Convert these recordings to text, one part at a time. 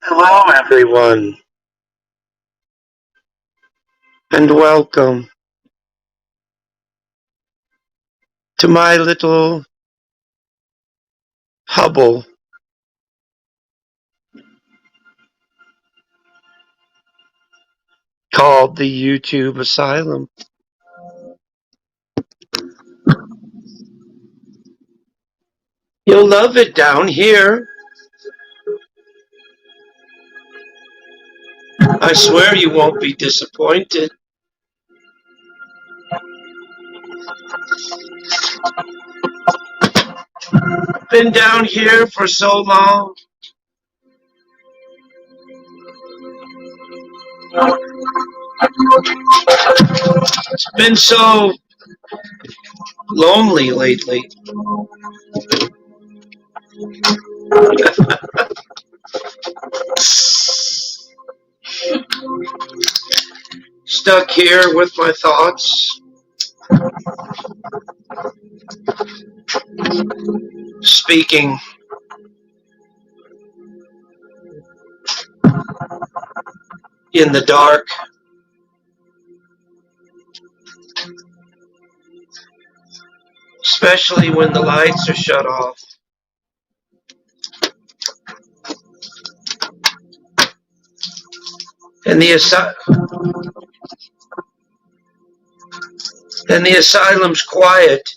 Hello, everyone, and welcome to my little hubble called the YouTube Asylum. You'll love it down here. I swear you won't be disappointed. Been down here for so long. It's been so lonely lately. Stuck here with my thoughts, speaking in the dark. Especially when the lights are shut off. And the asylum's quiet.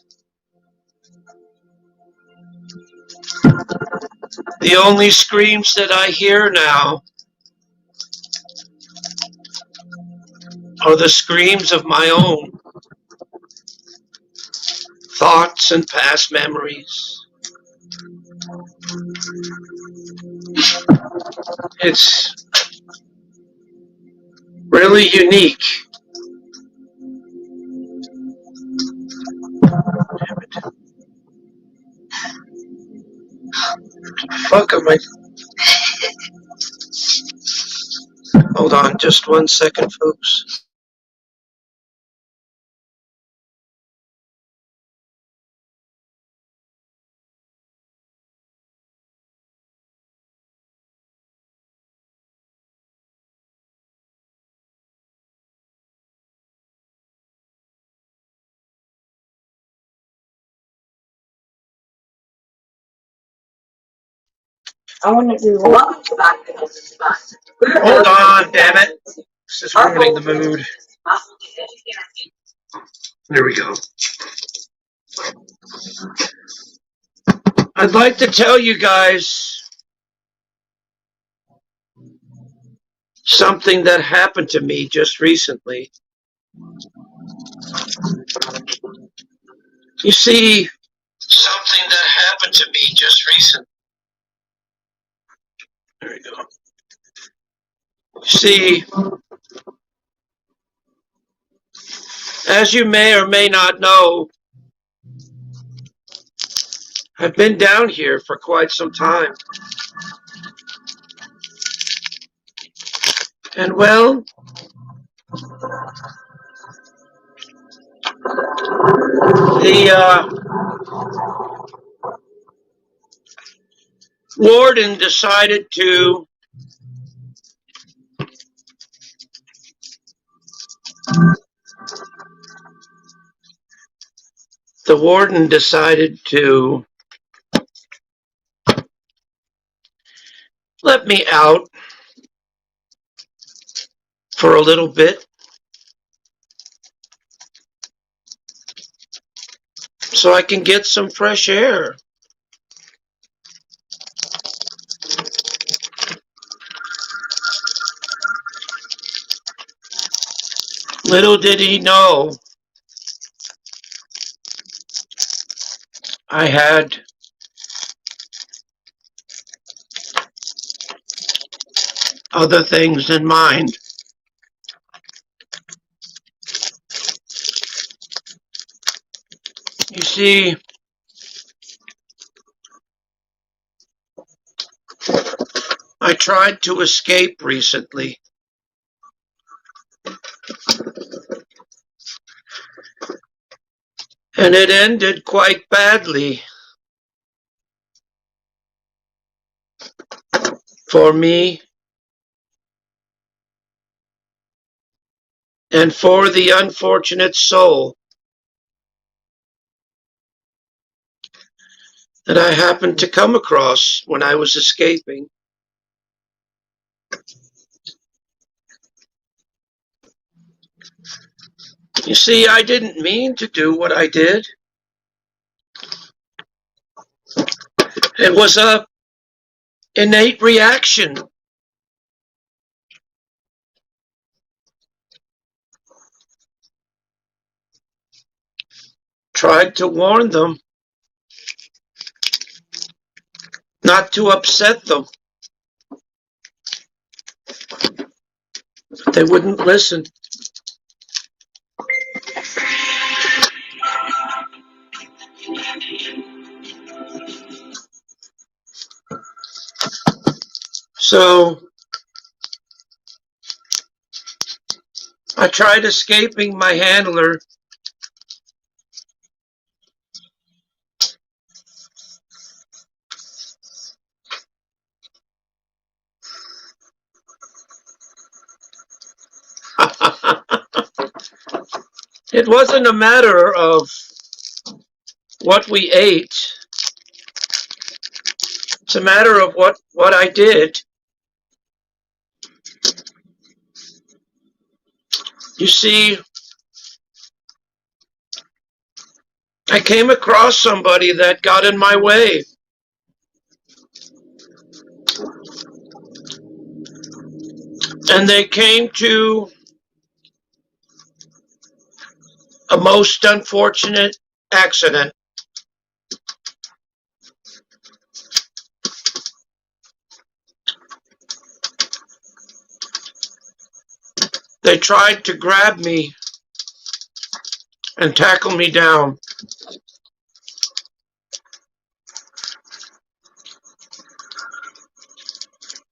The only screams that I hear now are the screams of my own thoughts and past memories. It's really unique. Fuck am I? Hold on just 1 second, folks. I want to do welcome back to the spot. Hold on, damn it. This is ruining the mood. There we go. I'd like to tell you guys something that happened to me just recently. You see, something that happened to me just recently. There we go. See, as you may or may not know, I've been down here for quite some time. And well, the warden decided to let me out for a little bit so I can get some fresh air. Little did he know I had other things in mind. You see, I tried to escape recently. And it ended quite badly for me and for the unfortunate soul that I happened to come across when I was escaping. You see, I didn't mean to do what I did. It was a innate reaction. Tried to warn them, not to upset them. They wouldn't listen. So I tried escaping my handler. It wasn't a matter of what we ate. It's a matter of what I did. You see, I came across somebody that got in my way. And they came to a most unfortunate accident. They tried to grab me and tackle me down.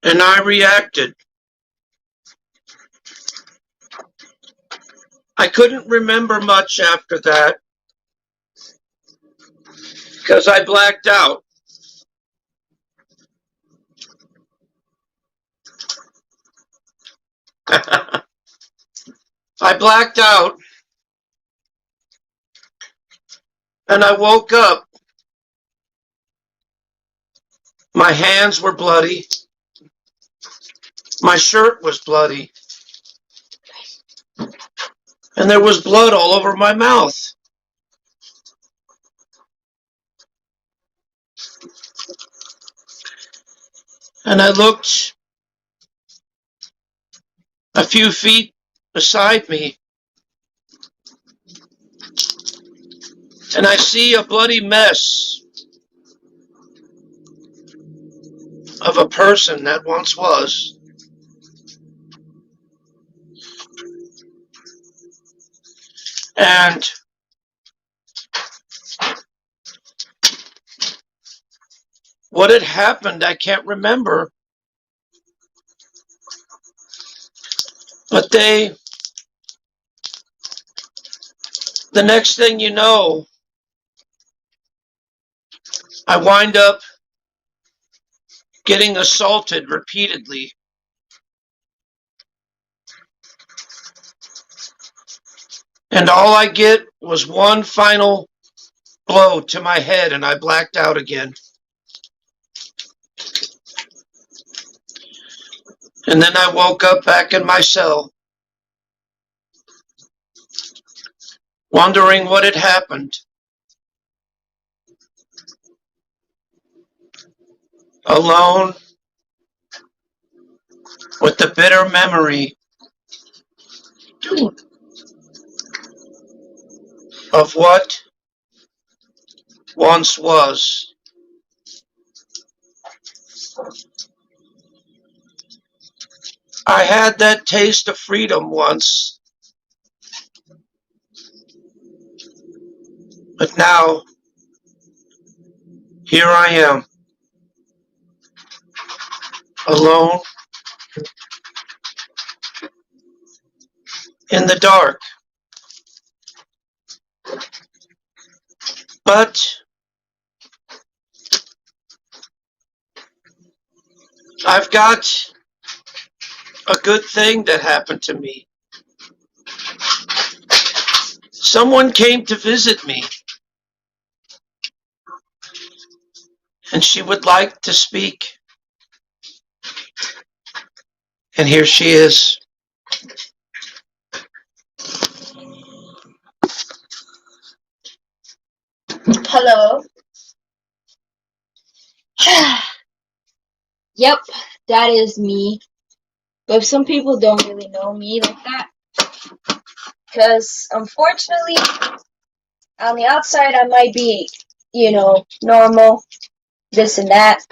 And I reacted. I couldn't remember much after that because I blacked out. I blacked out and I woke up. My hands were bloody. My shirt was bloody. And there was blood all over my mouth. And I looked a few feet beside me, and I see a bloody mess of a person that once was. And what had happened, I can't remember. But the next thing you know, I wind up getting assaulted repeatedly. And all I get was one final blow to my head, and I blacked out again. And then I woke up back in my cell, wondering what had happened. Alone, with the bitter memory of what once was. I had that taste of freedom once, but now, here I am, alone, in the dark. But I've got a good thing that happened to me. Someone came to visit me, and she would like to speak. And here she is. Hello. Yep, that is me. But some people don't really know me like that. Because unfortunately, on the outside, I might be, normal, this and that.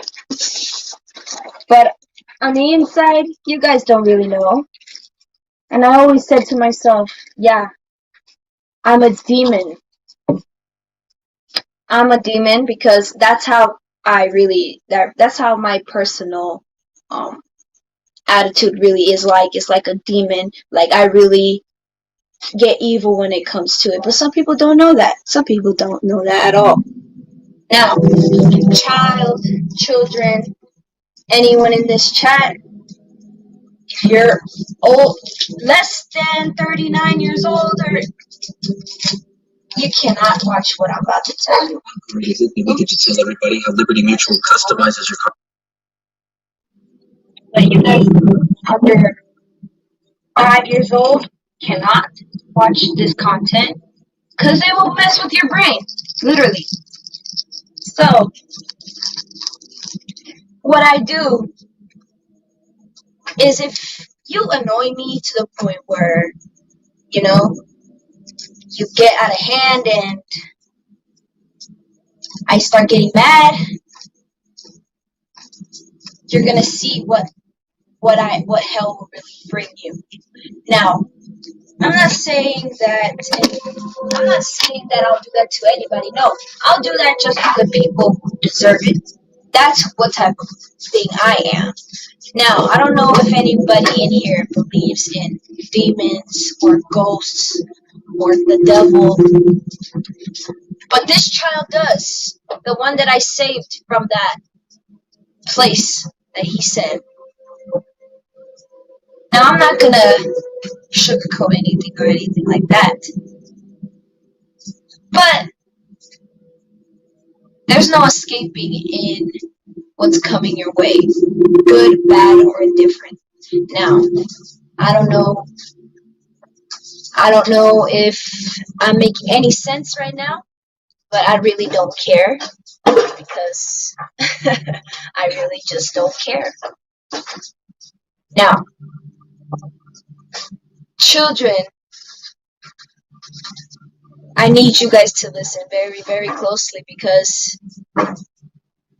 But on the inside, you guys don't really know. And I always said to myself, yeah, I'm a demon. I'm a demon because that's how that's how my personal attitude really is like. It's like a demon. Like, I really get evil when it comes to it. But some people don't know that. Some people don't know that at all. Now, children, anyone in this chat, if you're old, less than 39 years old, or you cannot watch what I'm about to tell you. Maybe we could just tell everybody how Liberty Mutual customizes your car. But you guys under 5 years old cannot watch this content because it will mess with your brain, literally. So, what I do is, if you annoy me to the point where, you get out of hand and I start getting mad, you're gonna see what hell will really bring you. Now, I'm not saying that I'll do that to anybody. No, I'll do that just to the people who deserve it. That's what type of thing I am. Now, I don't know if anybody in here believes in demons or ghosts or the devil, but this child does. The one that I saved from that place that he said. Now, I'm not gonna sugarcoat anything or anything like that, but there's no escaping in what's coming your way, good, bad, or indifferent. Now, I don't know if I'm making any sense right now, but I really don't care, because I really just don't care. Now, children, I need you guys to listen very, very closely, because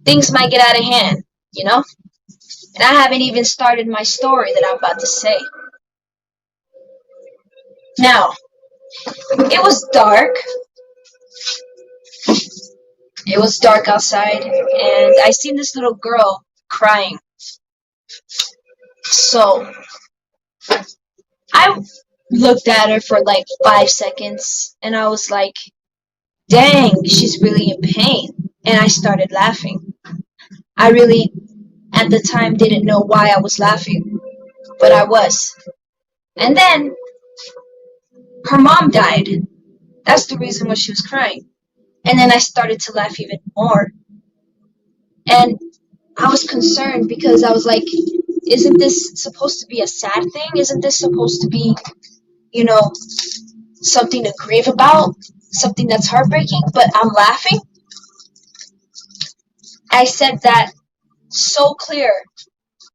things might get out of hand, And I haven't even started my story that I'm about to say. Now, it was dark. It was dark outside, and I seen this little girl crying. So, I looked at her for like 5 seconds, and I was like, dang, she's really in pain. And I started laughing. I really, at the time, didn't know why I was laughing, but I was. And then, her mom died. That's the reason why she was crying. And then I started to laugh even more. And I was concerned, because I was like, isn't this supposed to be a sad thing? Isn't this supposed to be, something to grieve about? Something that's heartbreaking? But I'm laughing. I said that so clear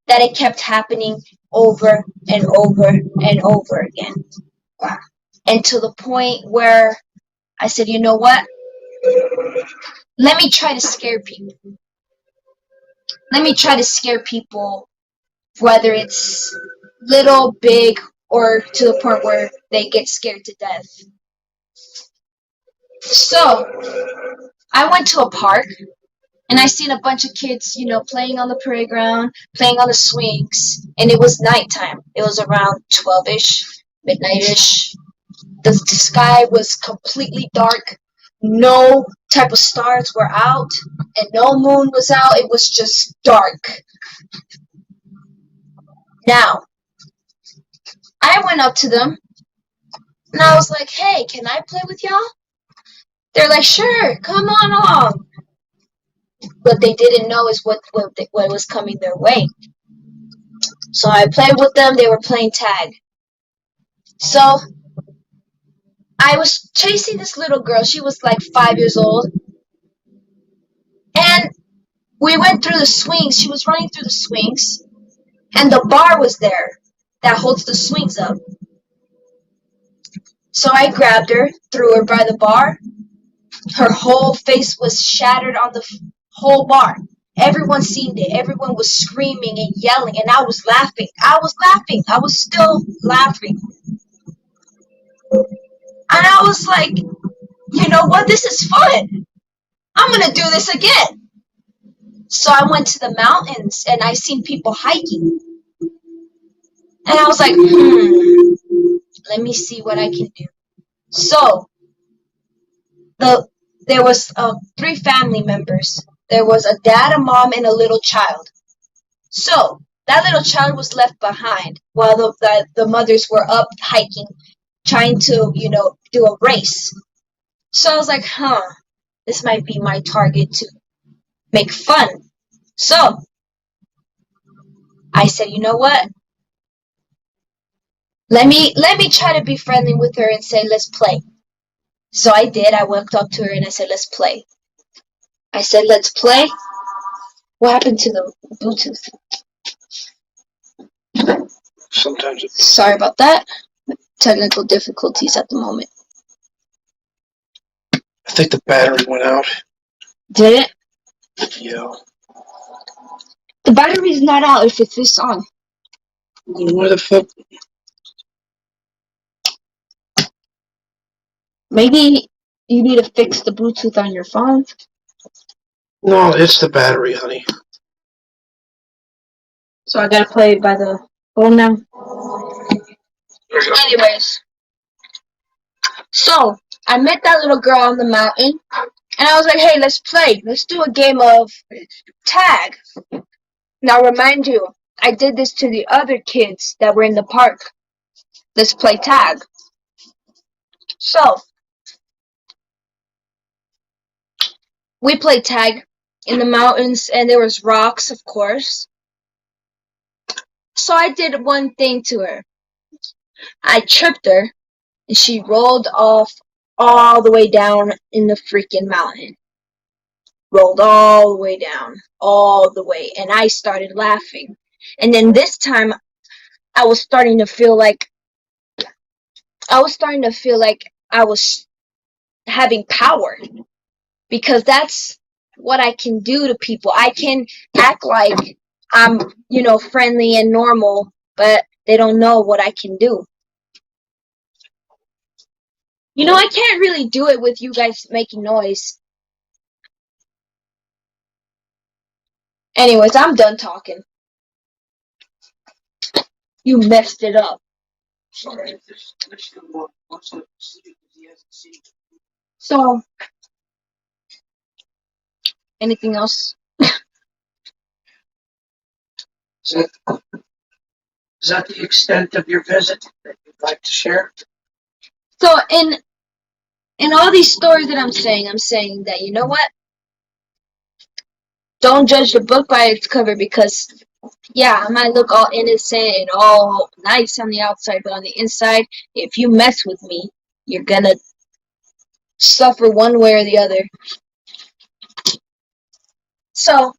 that it kept happening over and over and over again. And to the point where I said, you know what? Let me try to scare people. Let me try to scare people, whether it's little, big, or to the point where they get scared to death. So, I went to a park, and I seen a bunch of kids, playing on the playground, playing on the swings, and it was nighttime. It was around 12-ish, midnight-ish. The sky was completely dark. No type of stars were out, and no moon was out. It was just dark. Now, I went up to them, and I was like, hey, can I play with y'all? They're like, sure, come on along. What they didn't know is what was coming their way. So I played with them. They were playing tag. So I was chasing this little girl. She was like 5 years old. And we went through the swings. She was running through the swings. And the bar was there that holds the swings up. So I grabbed her, threw her by the bar. Her whole face was shattered on the whole bar. Everyone seen it. Everyone was screaming and yelling, and I was laughing. I was still laughing. And I was like, you know what? This is fun. I'm going to do this again. So I went to the mountains, and I seen people hiking. And I was like, let me see what I can do. So there was 3 family members. There was a dad, a mom, and a little child. So that little child was left behind while the mothers were up hiking, trying to, do a race. So I was like, this might be my target to make fun. So I said, you know what? Let me try to be friendly with her and say, let's play. So I did. I walked up to her and I said, let's play. I said, let's play. What happened to the Bluetooth? Sometimes it... Sorry about that. Technical difficulties at the moment. I think the battery went out. Did it? Yeah. The battery's not out if it's this on. Where the fuck? Maybe you need to fix the Bluetooth on your phone. No, it's the battery, honey. So I gotta play it by the phone now. Anyways. So, I met that little girl on the mountain. And I was like, hey, let's play. Let's do a game of tag. Now, remind you, I did this to the other kids that were in the park. Let's play tag. So, we played tag in the mountains, and there was rocks, of course. So I did one thing to her. I tripped her, and she rolled off all the way down in the freaking mountain. Rolled all the way down, all the way, and I started laughing. And then this time, I was starting to feel like I was having power, because that's what I can do to people. I can act like I'm, friendly and normal, but they don't know what I can do. I can't really do it with you guys making noise. Anyways, I'm done talking. You messed it up. So, anything else? Is that the extent of your visit that you'd like to share? So, in all these stories that I'm saying that, you know what? Don't judge the book by its cover, because Yeah, I might look all innocent and all nice on the outside, but on the inside, if you mess with me, you're gonna suffer one way or the other. So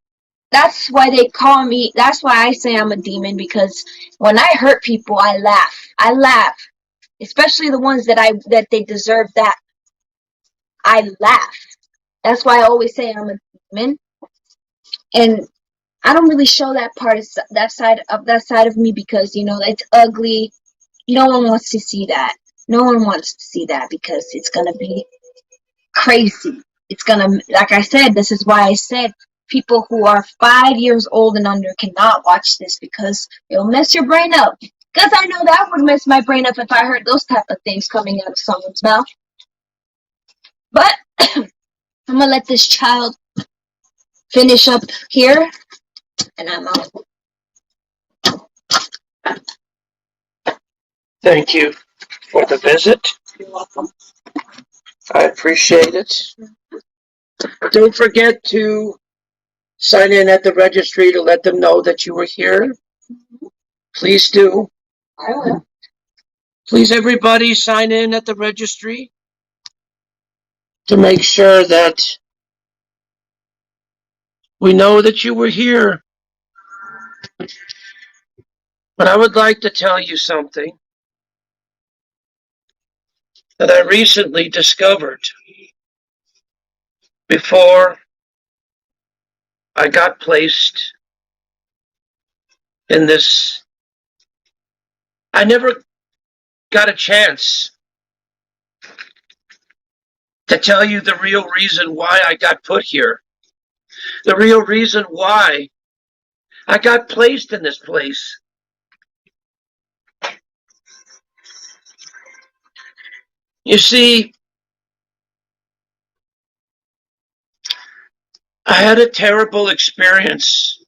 that's why they call me. That's why I say I'm a demon, because when I hurt people, I laugh. I laugh, especially the ones that they deserve that. I laugh. That's why I always say I'm a demon, and I don't really show that part of that side of me because it's ugly. No one wants to see that. No one wants to see that because it's gonna be crazy. It's gonna, like I said, this is why I said people who are 5 years old and under cannot watch this because it'll mess your brain up. Because I know that would mess my brain up if I heard those type of things coming out of someone's mouth. But I'm gonna let this child finish up here, and I'm out. Thank you for the visit. You're welcome. I appreciate it. Don't forget to sign in at the registry to let them know that you were here. Please do. I will. Please, everybody, sign in at the registry to make sure that we know that you were here. But I would like to tell you something that I recently discovered before I got placed in this. I never got a chance to tell you the real reason why I got put here. The real reason why I got placed in this place. You see, I had a terrible experience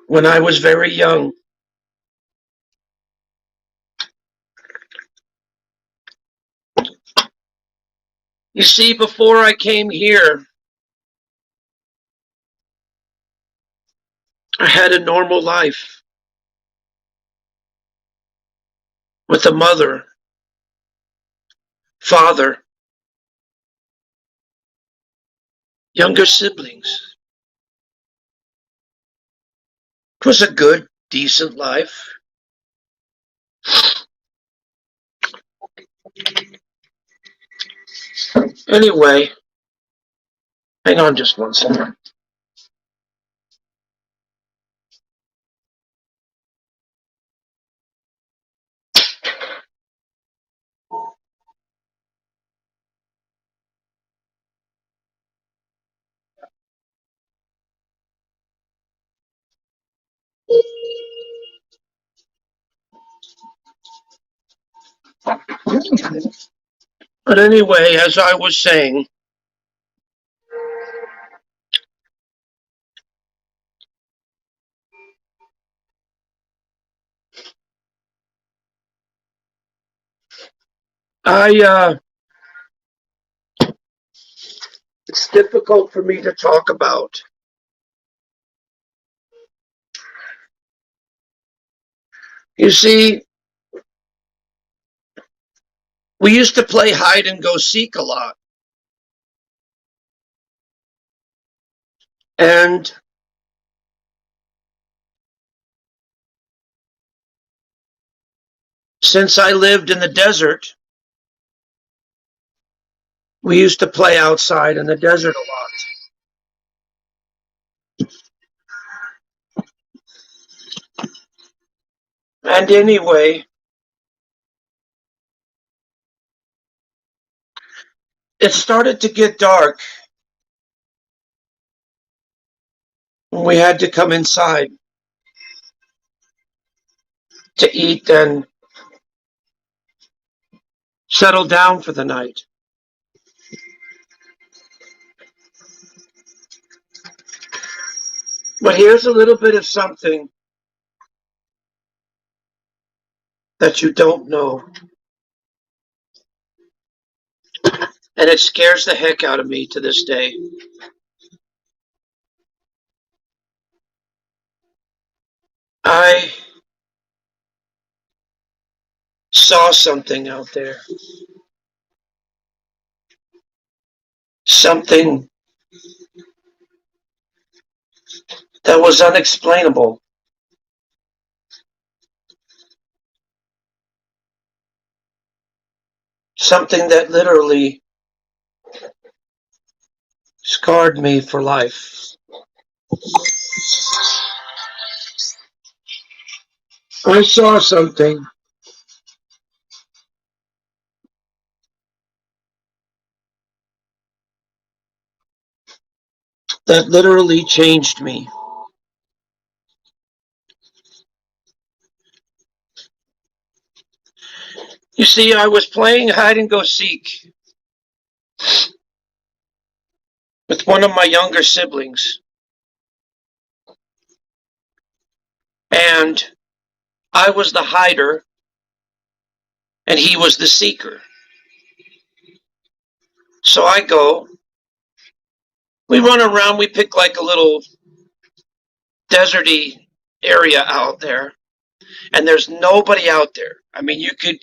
when I was very young. You see, before I came here, I had a normal life with a mother, father, younger siblings. It was a good, decent life. Anyway, hang on just one second. But anyway, as I was saying, it's difficult for me to talk about. You see, we used to play hide and go seek a lot. And since I lived in the desert, we used to play outside in the desert a lot. And anyway, it started to get dark when we had to come inside to eat and settle down for the night. But here's a little bit of something that you don't know. And it scares the heck out of me to this day. I saw something out there. Something that was unexplainable. Something that literally scarred me for life. I saw something that literally changed me. You see, I was playing hide and go seek with one of my younger siblings, and I was the hider and he was the seeker. So I go, we run around, we pick like a little deserty area out there, and there's nobody out there. I mean, you could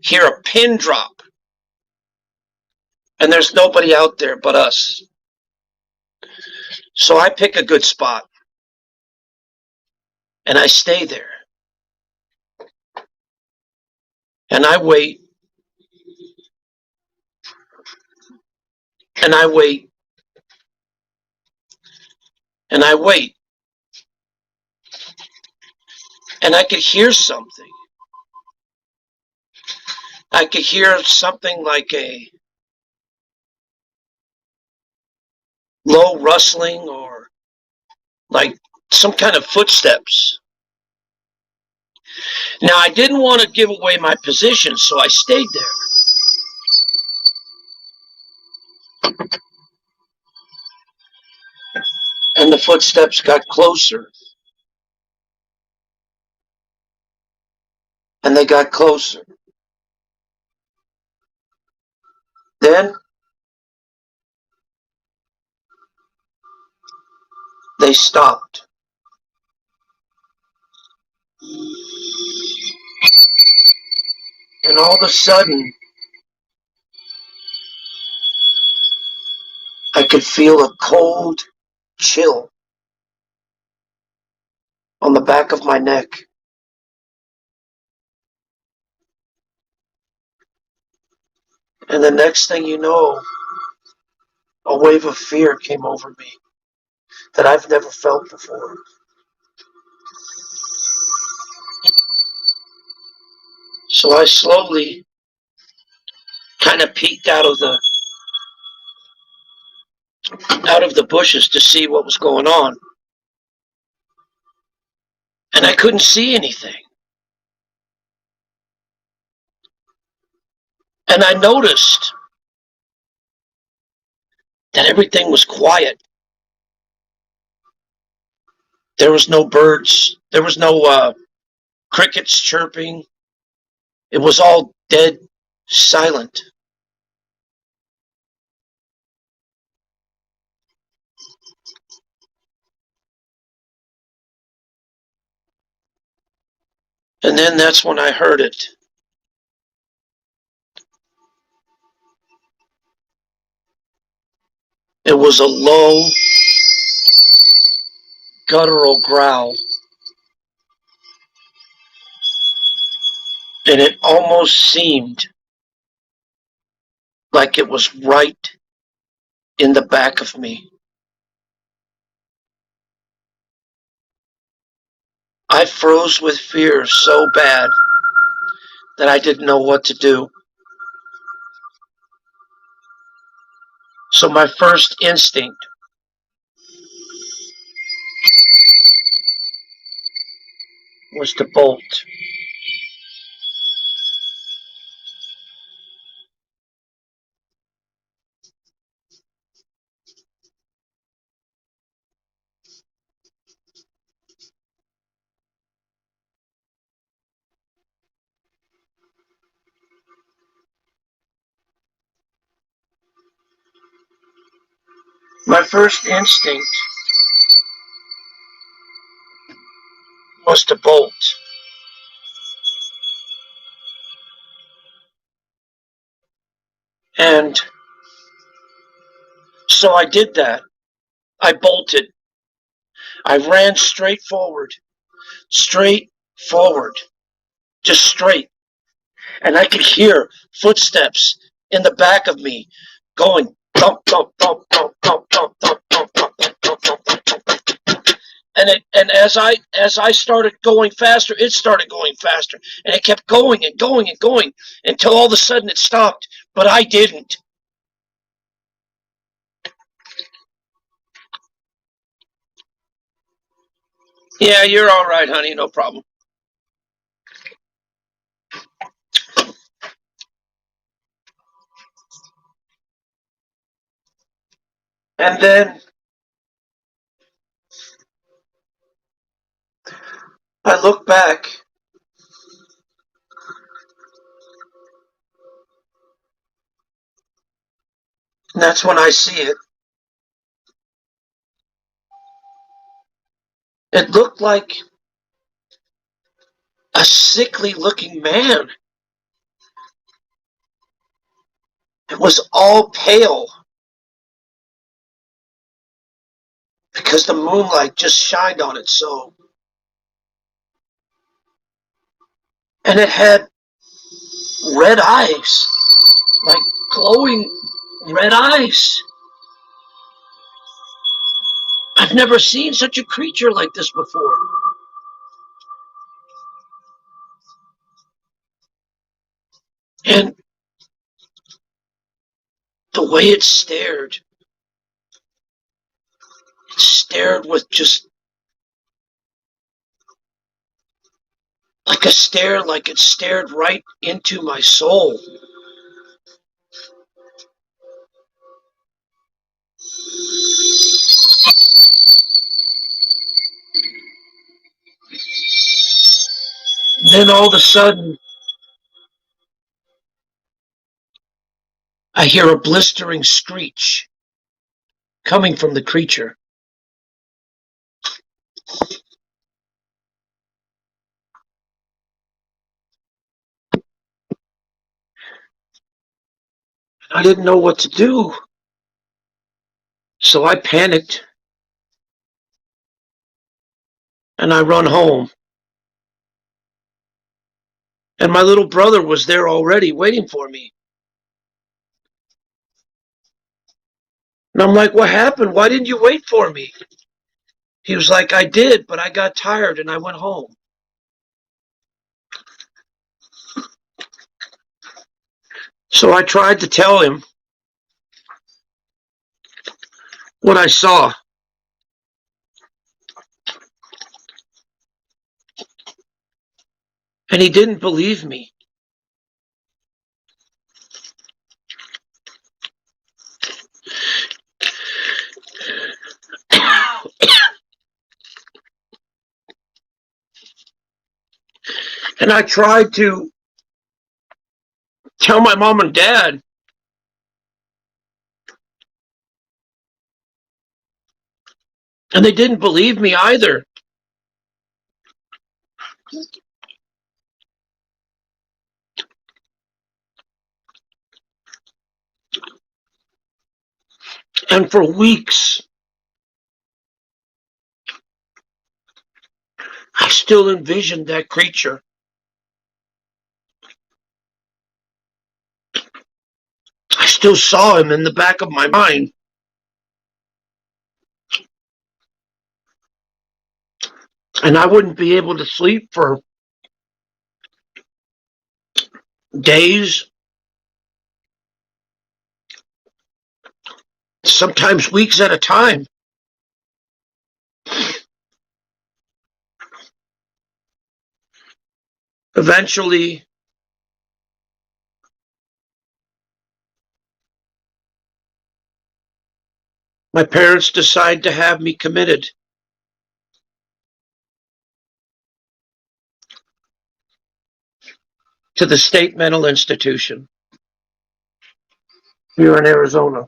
hear a pin drop, and there's nobody out there but us. So I pick a good spot, and I stay there. And I wait, and I wait, and I wait. And I could hear something. I could hear something like a low rustling or like some kind of footsteps. Now, I didn't want to give away my position, so I stayed there. And the footsteps got closer. And they got closer. Then they stopped. And all of a sudden, I could feel a cold chill on the back of my neck. And the next thing you know, a wave of fear came over me that I've never felt before. So I slowly kind of peeked out of the bushes to see what was going on. And I couldn't see anything. And I noticed that everything was quiet. There was no birds. There was no crickets chirping. It was all dead silent. And then that's when I heard it. It was a low, guttural growl. And it almost seemed like it was right in the back of me. I froze with fear so bad that I didn't know what to do. So my first instinct was to bolt. My first instinct was to bolt. And so I did that. I bolted. I ran straight forward, just straight. And I could hear footsteps in the back of me going thump, thump, thump, thump, thump, thump, thump, thump, thump, thump, thump, thump, thump. And as I started going faster, it started going faster. And it kept going and going and going until all of a sudden it stopped. But I didn't. Yeah, you're all right, honey. No problem. And then I look back. And that's when I see it. It looked like a sickly looking man. It was all pale because the moonlight just shined on it so. And it had red eyes, like glowing red eyes. I've never seen such a creature like this before. And the way it stared with just like a stare, like it stared right into my soul. Then all of a sudden, I hear a blistering screech coming from the creature. I didn't know what to do. So I panicked and I run home. And my little brother was there already waiting for me. And I'm like, what happened? Why didn't you wait for me? He was like, I did, but I got tired and I went home. So I tried to tell him what I saw. And he didn't believe me. And I tried to tell my mom and dad. And they didn't believe me either. And for weeks, I still envisioned that creature. I still saw him in the back of my mind. And I wouldn't be able to sleep for days, sometimes weeks at a time. Eventually, my parents decided to have me committed to the state mental institution here in Arizona.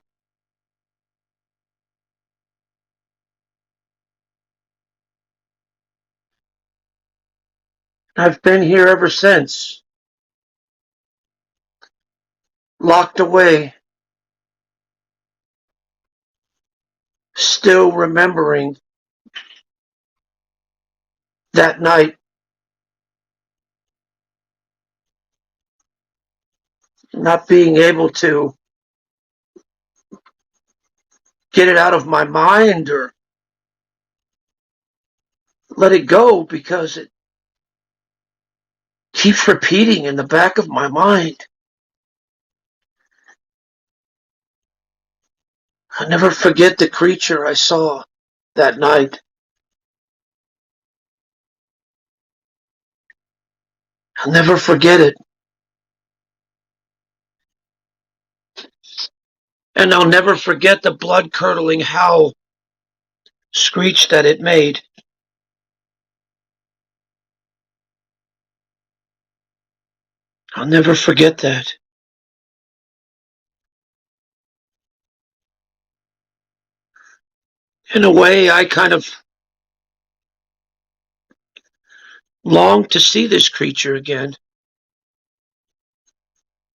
I've been here ever since. Locked away. Still remembering that night. Not being able to get it out of my mind or let it go because it keeps repeating in the back of my mind. I'll never forget the creature I saw that night. I'll never forget it. And I'll never forget the blood-curdling howl, screech that it made. I'll never forget that. In a way, I kind of long to see this creature again,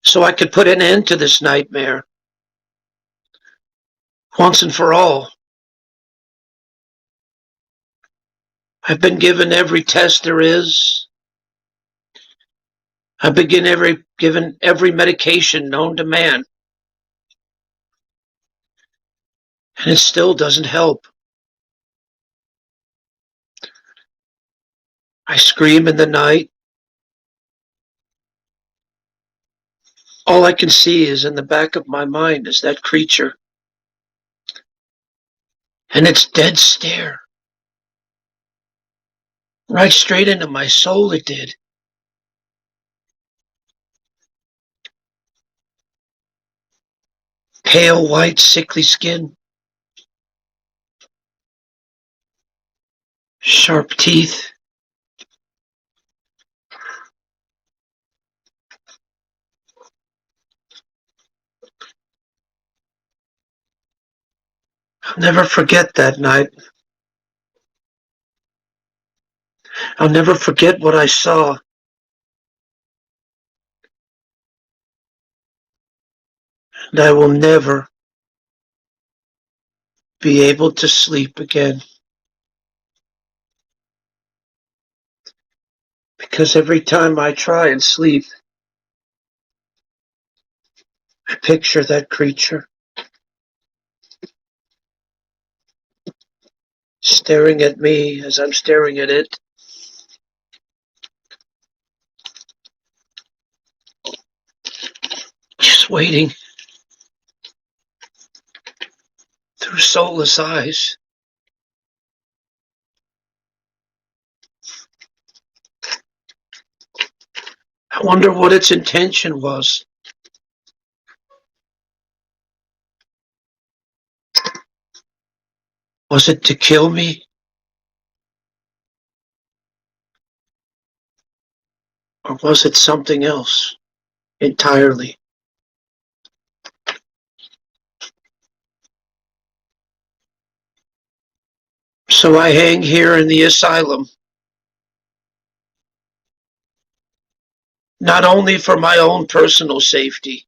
so I could put an end to this nightmare once and for all. I've been given every test there is. I've been given every medication known to man, and it still doesn't help. I scream in the night. All I can see is in the back of my mind is that creature. And its dead stare. Right straight into my soul it did. Pale white, sickly skin. Sharp teeth. I'll never forget that night. I'll never forget what I saw. And I will never be able to sleep again. Because every time I try and sleep, I picture that creature staring at me as I'm staring at it. Just waiting through soulless eyes. I wonder what its intention was. Was it to kill me? Or was it something else entirely? So I hang here in the asylum, not only for my own personal safety,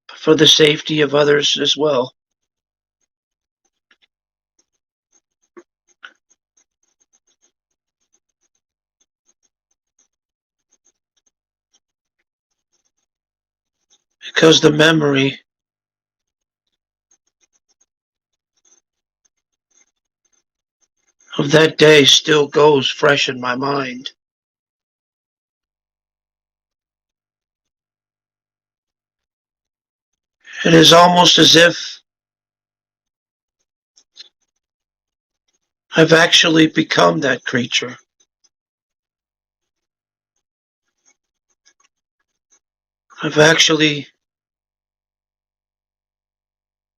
but for the safety of others as well. Because the memory of that day still goes fresh in my mind. It is almost as if I've actually become that creature. I've actually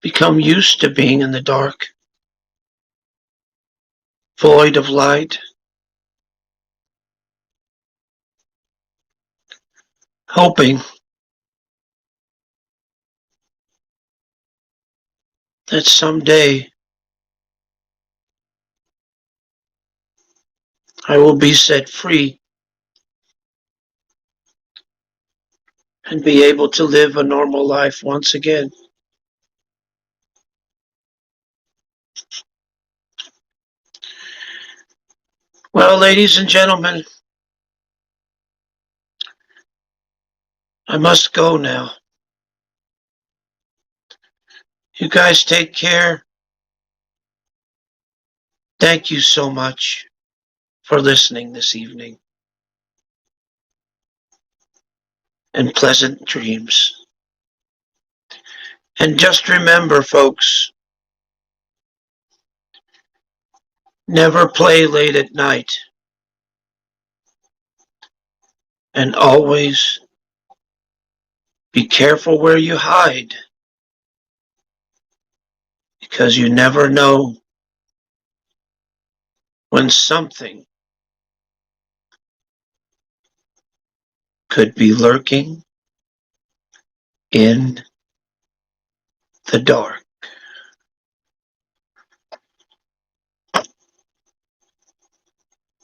become used to being in the dark, void of light, hoping that someday I will be set free and be able to live a normal life once again. Well, ladies and gentlemen, I must go now. You guys take care. Thank you so much for listening this evening. And pleasant dreams. And just remember, folks, never play late at night. And always be careful where you hide, because you never know when something could be lurking in the dark.